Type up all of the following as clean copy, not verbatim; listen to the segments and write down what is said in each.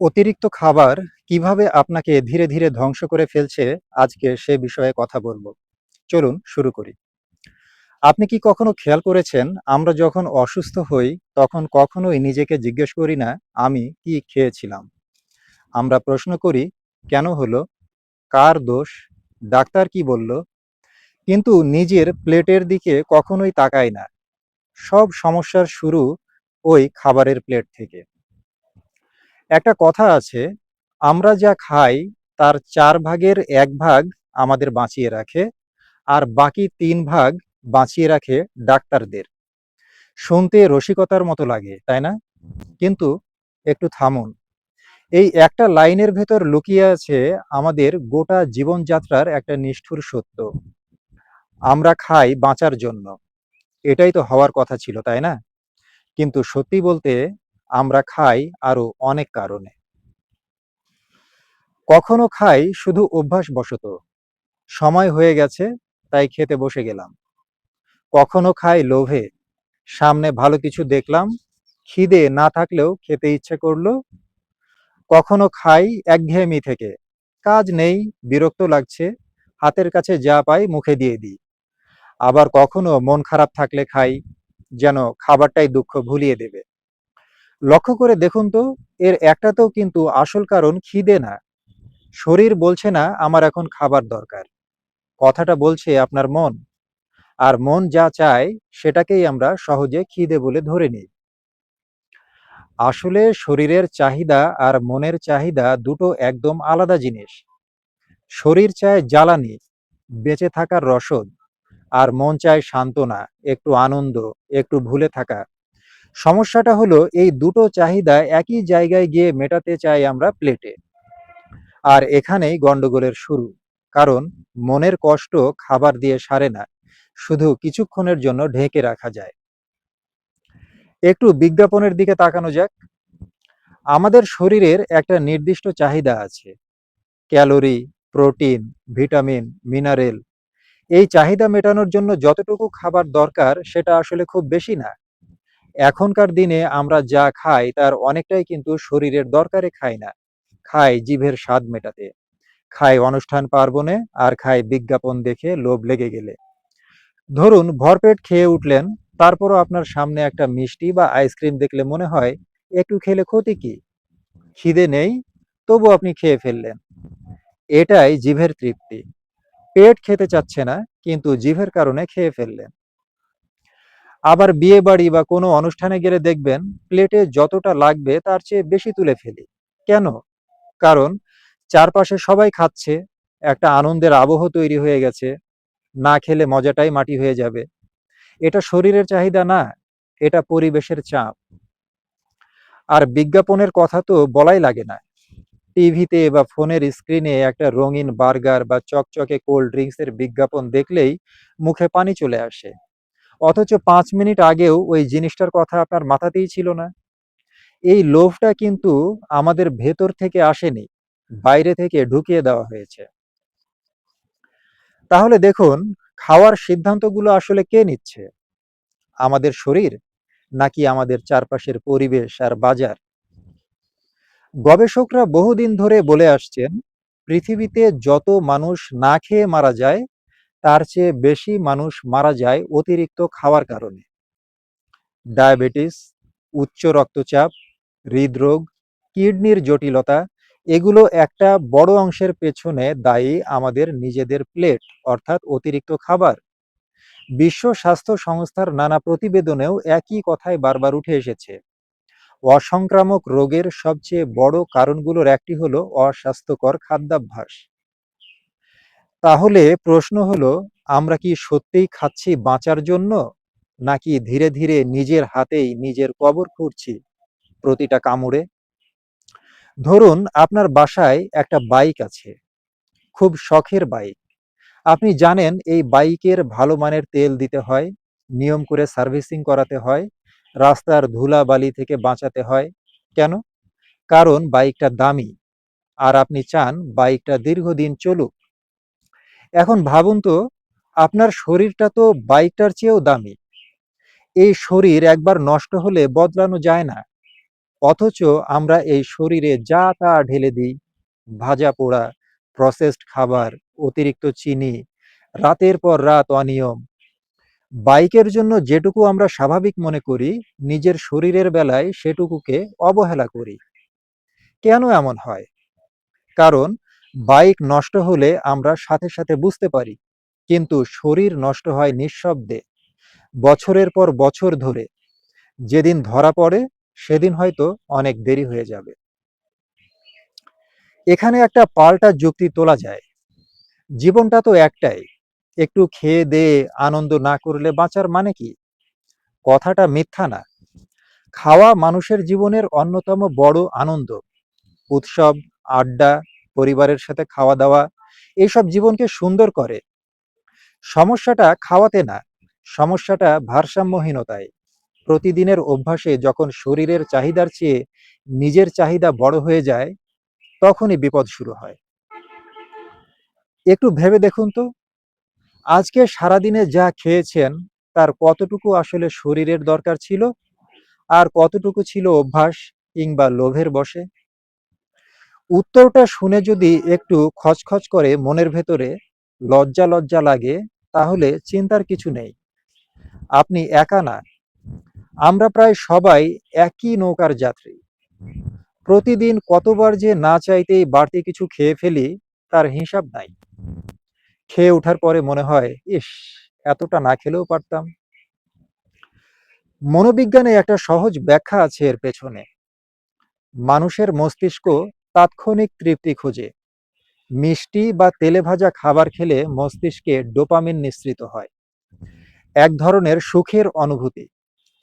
অতিরিক্ত খাবার কিভাবে আপনাকে ধীরে ধীরে ধ্বংস করে ফেলছে, আজকে সে বিষয়ে কথা বলবো। চলুন শুরু করি। আপনি কি কখনো খেয়াল করেছেন, আমরা যখন অসুস্থ হই তখন কখনোই নিজেকে জিজ্ঞেস করি না আমি কি খেয়েছিলাম। আমরা প্রশ্ন করি কেন হলো, কার দোষ, ডাক্তার কি বলল, কিন্তু নিজের প্লেটের দিকে কখনোই তাকাই না। সব সমস্যার শুরু ওই খাবারের প্লেট থেকে। একটা কথা আছে, আমরা যা খাই তার 4 ভাগের 1 ভাগ আমাদের বাঁচিয়ে রাখে, আর বাকি 3 ভাগ বাঁচিয়ে রাখে ডাক্তারদের। শুনতে রসিকতার মতো লাগে, তাই না? কিন্তু একটু থামুন। এই একটা লাইনের ভেতর লুকিয়ে আছে আমাদের গোটা জীবনযাত্রার একটা নিষ্ঠুর সত্য। আমরা খাই বাঁচার জন্য, এটাই তো হওয়ার কথা ছিল, তাই না? কিন্তু সত্যি বলতে আমরা খাই আরো অনেক কারণে। কখনো খাই শুধু অভ্যাসবশত, সময় হয়ে গেছে তাই খেতে বসে গেলাম। কখনো খাই লোভে, সামনে ভালো কিছু দেখলাম, খিদে না থাকলেও খেতে ইচ্ছে করলো। কখনো খাই একঘেয়েমি থেকে, কাজ নেই, বিরক্ত লাগছে, হাতের কাছে যা পাই মুখে দিয়ে দিই। আবার কখনো মন খারাপ থাকলে খাই, যেন খাবারটাই দুঃখ ভুলিয়ে দেবে। লক্ষ্য করে দেখুন তো, এর একটাতেও কিন্তু আসল কারণ খিদে না। শরীর বলছে না আমার এখন খাবার দরকার, কথাটা বলছে আপনার মন। আর মন যা চায় সেটাকেই আমরা সহজে খিদে বলে ধরে নিই। আসলে শরীরের চাহিদা আর মনের চাহিদা দুটো একদম আলাদা জিনিস। শরীর চায় জ্বালানি, বেঁচে থাকার রসদ, আর মন চায় সান্ত্বনা, একটু আনন্দ, একটু ভুলে থাকা। সমস্যাটা হলো এই দুটো চাহিদা একই জায়গায় গিয়ে মেটাতে চাই আমরা প্লেটে। আর এখানেই গন্ডগোলের শুরু। কারণ মনের কষ্ট খাবার দিয়ে সারে না, শুধু কিছুক্ষণের জন্য ঢেকে রাখা যায়। একটু বিজ্ঞাপনের দিকে তাকানো যাক। আমাদের শরীরের একটা নির্দিষ্ট চাহিদা আছে, ক্যালোরি, প্রোটিন, ভিটামিন, মিনারেল। এই চাহিদা মেটানোর জন্য যতটুকু খাবার দরকার সেটা আসলে খুব বেশি না। এখনকার দিনে আমরা যা খাই তার অনেকটাই কিন্তু শরীরের দরকারে খাই না, খাই জিভের স্বাদ মেটাতে, খাই অনুষ্ঠান পার্বণে, আর খাই বিজ্ঞাপন দেখে লোভ লেগে গেলে। ধরুন ভরপেট খেয়ে উঠলেন, তারপরও আপনার সামনে একটা মিষ্টি বা আইসক্রিম দেখলে মনে হয় একটু খেলে ক্ষতি কি। খিদে নেই, তবু আপনি খেয়ে ফেললেন। এটাই জিভের তৃপ্তি। পেট খেতে চাচ্ছে না, কিন্তু জিভের কারণে খেয়ে ফেললেন। আবার বিয়ে বাড়ি বা কোনো অনুষ্ঠানে গেলে দেখবেন প্লেটে যতটা লাগবে তার চেয়ে বেশি তুলে ফেলি। কেন? কারণ চারপাশে সবাই খাচ্ছে, একটা আনন্দের আবহ তৈরি হয়ে গেছে, না খেলে মজাটাই মাটি হয়ে যাবে। এটা শরীরের চাহিদা না, এটা পরিবেশের চাপ। আর বিজ্ঞাপনের কথা তো বলাই লাগে না। টিভিতে বা ফোনের স্ক্রিনে একটা রঙিন বার্গার বা চকচকে কোল্ড ড্রিঙ্কসের বিজ্ঞাপন দেখলেই মুখে পানি চলে আসে। অথচ 5 মিনিট আগেও ওই জিনিসটার কথা আপনার মাথাতেই ছিল না। এই লোভটা কিন্তু আমাদের ভেতর থেকে আসেনি, বাইরে থেকে ঢুকিয়ে দেওয়া হয়েছে। তাহলে দেখুন, খাওয়ার সিদ্ধান্তগুলো আসলে কে নিচ্ছে? আমাদের শরীর, নাকি আমাদের চারপাশের পরিবেশ আর বাজার? গবেষকরা বহুদিন ধরে বলে আসছেন, পৃথিবীতে যত মানুষ না খেয়ে মারা যায় তার চেয়ে বেশি মানুষ মারা যায় অতিরিক্ত খাওয়ার কারণে। ডায়াবেটিস, উচ্চ রক্তচাপ, হৃদরোগ, কিডনির জটিলতা, এগুলো একটা বড় অংশের পেছনে দায়ী আমাদের নিজেদের প্লেট, অর্থাৎ অতিরিক্ত খাবার। বিশ্ব স্বাস্থ্য সংস্থার নানা প্রতিবেদনেও একই কথাই বারবার উঠে এসেছে। অসংক্রামক রোগের সবচেয়ে বড় কারণগুলোর একটি হলো অস্বাস্থ্যকর খাদ্যাভ্যাস। তাহলে প্রশ্ন হলো, আমরা কি সত্যিই খাচ্ছি বাঁচার জন্য, নাকি ধীরে ধীরে নিজের হাতেই নিজের কবর খুঁড়ছি প্রতিটা কামড়ে? ধরুন আপনার বাসায় একটা বাইক আছে, খুব শখের বাইক। আপনি জানেন এই বাইকের ভালো মানের তেল দিতে হয়, নিয়ম করে সার্ভিসিং করাতে হয়, রাস্তার ধুলাবালি থেকে বাঁচাতে হয়। কেন? কারণ বাইকটা দামি, আর আপনি চান বাইকটা দীর্ঘদিন চলুক। এখন ভাবুন তো, আপনার শরীরটা তো বাইকটার চেয়েও দামি। এই শরীর একবার নষ্ট হলে বদলানো যায় না, অথচ আমরা এই শরীরে যা তা ঢেলে দিই, ভাজা পোড়া, প্রসেসড খাবার, অতিরিক্ত চিনি, রাতের পর রাত অনিয়ম। বাইকের জন্য যেটুকু আমরা স্বাভাবিক মনে করি, নিজের শরীরের বেলায় সেটুকুকে অবহেলা করি। কেন এমন হয়? কারণ বাইক নষ্ট হলে আমরা সাথে সাথে বুঝতে পারি, কিন্তু শরীর নষ্ট হয় নিঃশব্দে, বছরের পর বছর ধরে। যেদিন ধরা পড়ে সেদিন হয়তো অনেক দেরি হয়ে যাবে। এখানে একটা পাল্টা যুক্তি তোলা যায়, জীবনটা তো একটাই, একটু খেয়ে দেয়ে আনন্দ না করলে বাঁচার মানে কি? কথাটা মিথ্যা না। খাওয়া মানুষের জীবনের অন্যতম বড় আনন্দ। উৎসব, আড্ডা, পরিবারের সাথে খাওয়া দাওয়া, এইসব জীবনকে সুন্দর করে। সমস্যাটা খাওয়াতে না, সমস্যাটা ভারসাম্যহীনতায়। প্রতিদিনের অভ্যাসে যখন শরীরের চাহিদার চেয়ে নিজের চাহিদা বড় হয়ে যায়, তখনই বিপদ শুরু হয়। একটু ভেবে দেখুন তো, আজকে সারাদিনে যা খেয়েছেন তার কতটুকু আসলে শরীরের দরকার ছিল, আর কতটুকু ছিল অভ্যাস কিংবা লোভের বশে? উত্তরটা শুনে যদি একটু খচখচ করে মনের ভেতরে, লজ্জা লজ্জা লাগে, তাহলে চিন্তার কিছু নেই। আপনি একা না, আমরা প্রায় সবাই একই নৌকার যাত্রী। প্রতিদিন কতবার যে না চাইতেই বাড়তি কিছু খেয়ে ফেলি, তার হিসাব নাই। খেয়ে ওঠার পরে মনে হয়, ইস, এতটা না খেলেও পারতাম। মনোবিজ্ঞানে একটা সহজ ব্যাখ্যা আছে এর পেছনে। মানুষের মস্তিষ্ক তাৎক্ষণিক তৃপ্তি খোঁজে। মিষ্টি বা তেলে ভাজা খাবার খেলে মস্তিষ্কে ডোপামিন নিঃসৃত হয়, এক ধরনের সুখের অনুভূতি।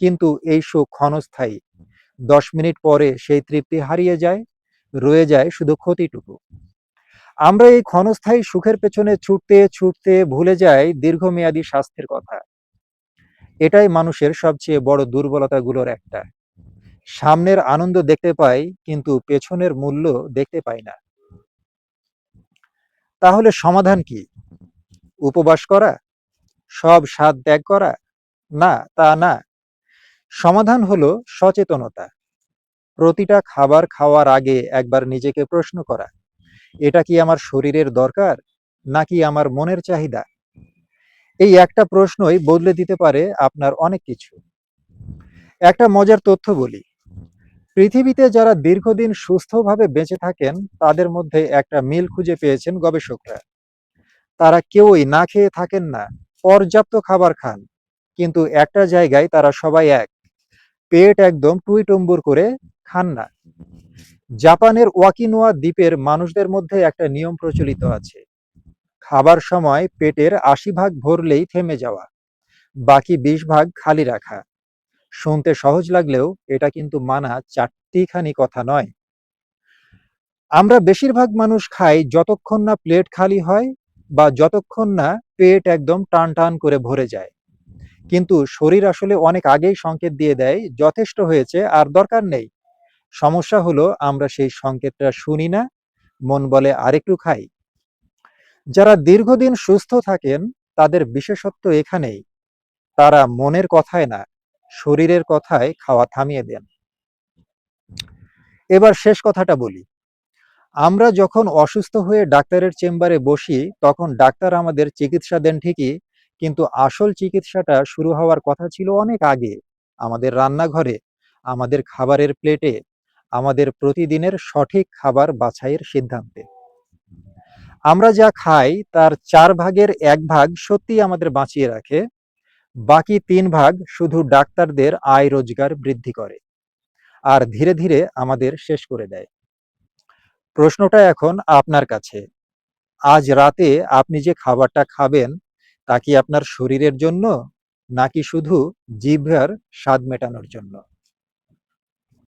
কিন্তু এই সুখ ক্ষণস্থায়ী। 10 মিনিট পরে সেই তৃপ্তি হারিয়ে যায়, রয়ে যায় শুধু ক্ষতিটুকু। আমরা এই ক্ষণস্থায়ী সুখের পেছনে ছুটতে ছুটতে ভুলে যাই দীর্ঘমেয়াদী স্বাস্থ্যের কথা। এটাই মানুষের সবচেয়ে বড় দুর্বলতাগুলোর একটা। সামনের আনন্দ দেখতে পাই, কিন্তু পেছনের মূল্য দেখতে পাই না। তাহলে সমাধান কি? উপবাস করা? সব স্বাদ ত্যাগ করা? না, তা না। সমাধান হলো সচেতনতা। প্রতিটা খাবার খাওয়ার আগে একবার নিজেকে প্রশ্ন করা, এটা কি আমার শরীরের দরকার, নাকি আমার মনের চাহিদা? এই একটা প্রশ্নই বদলে দিতে পারে আপনার অনেক কিছু। একটা মজার তথ্য বলি, পৃথিবীতে যারা দীর্ঘদিন সুস্থভাবে বেঁচে থাকেন, তাদের মধ্যে একটা মিল খুঁজে পেয়েছেন গবেষকরা। তারা কেউই না খেয়ে থাকেন না, পর্যাপ্ত খাবার খান, কিন্তু একটা জায়গায় তারা সবাই এক, পেট একদম টুইটুম্বুর করে খান না। জাপানের ওয়াকিনোয়া দ্বীপের মানুষদের মধ্যে একটা নিয়ম প্রচলিত আছে, খাবার সময় পেটের 80 ভাগ ভরলেই থেমে যাওয়া, বাকি 20 ভাগ খালি রাখা। শুনতে সহজ লাগলেও এটা কিন্তু মানা চারটিখানি কথা নয়। আমরা বেশিরভাগ মানুষ খাই যতক্ষণ না প্লেট খালি হয়, বা যতক্ষণ না পেট একদম টান টান করে ভরে যায়। কিন্তু শরীর আসলে অনেক আগেই সংকেত দিয়ে দেয়, যথেষ্ট হয়েছে, আর দরকার নেই। সমস্যা হলো আমরা সেই সংকেতটা শুনি না, মন বলে আরেকটু খাই। যারা দীর্ঘদিন সুস্থ থাকেন, তাদের বিশেষত্ব এখানেই, তারা মনের কথায় না, শরীরের কথায় খাওয়া থামিয়ে দেন। এবার শেষ কথাটা বলি, আমরা যখন অসুস্থ হয়ে ডাক্তারের চেম্বারে বসি, তখন ডাক্তার আমাদের চিকিৎসা দেন ঠিকই, কিন্তু আসল চিকিৎসাটা শুরু হওয়ার কথা ছিল অনেক আগে, আমাদের রান্নাঘরে, আমাদের খাবারের প্লেটে, আমাদের প্রতিদিনের সঠিক খাবার বাছাইয়ের সিদ্ধান্তে। আমরা যা খাই তার 4 ভাগের 1 ভাগ সত্যি আমাদের বাঁচিয়ে রাখে, বাকি 3 ভাগ শুধু ডাক্তারদের আয় রোজগার বৃদ্ধি করে, আর ধীরে ধীরে আমাদের শেষ করে দেয়। প্রশ্নটা এখন আপনার কাছে, আজ রাতে আপনি যে খাবারটা খাবেন, তা কি আপনার শরীরের জন্য, নাকি শুধু জিহ্বার স্বাদ মেটানোর জন্য?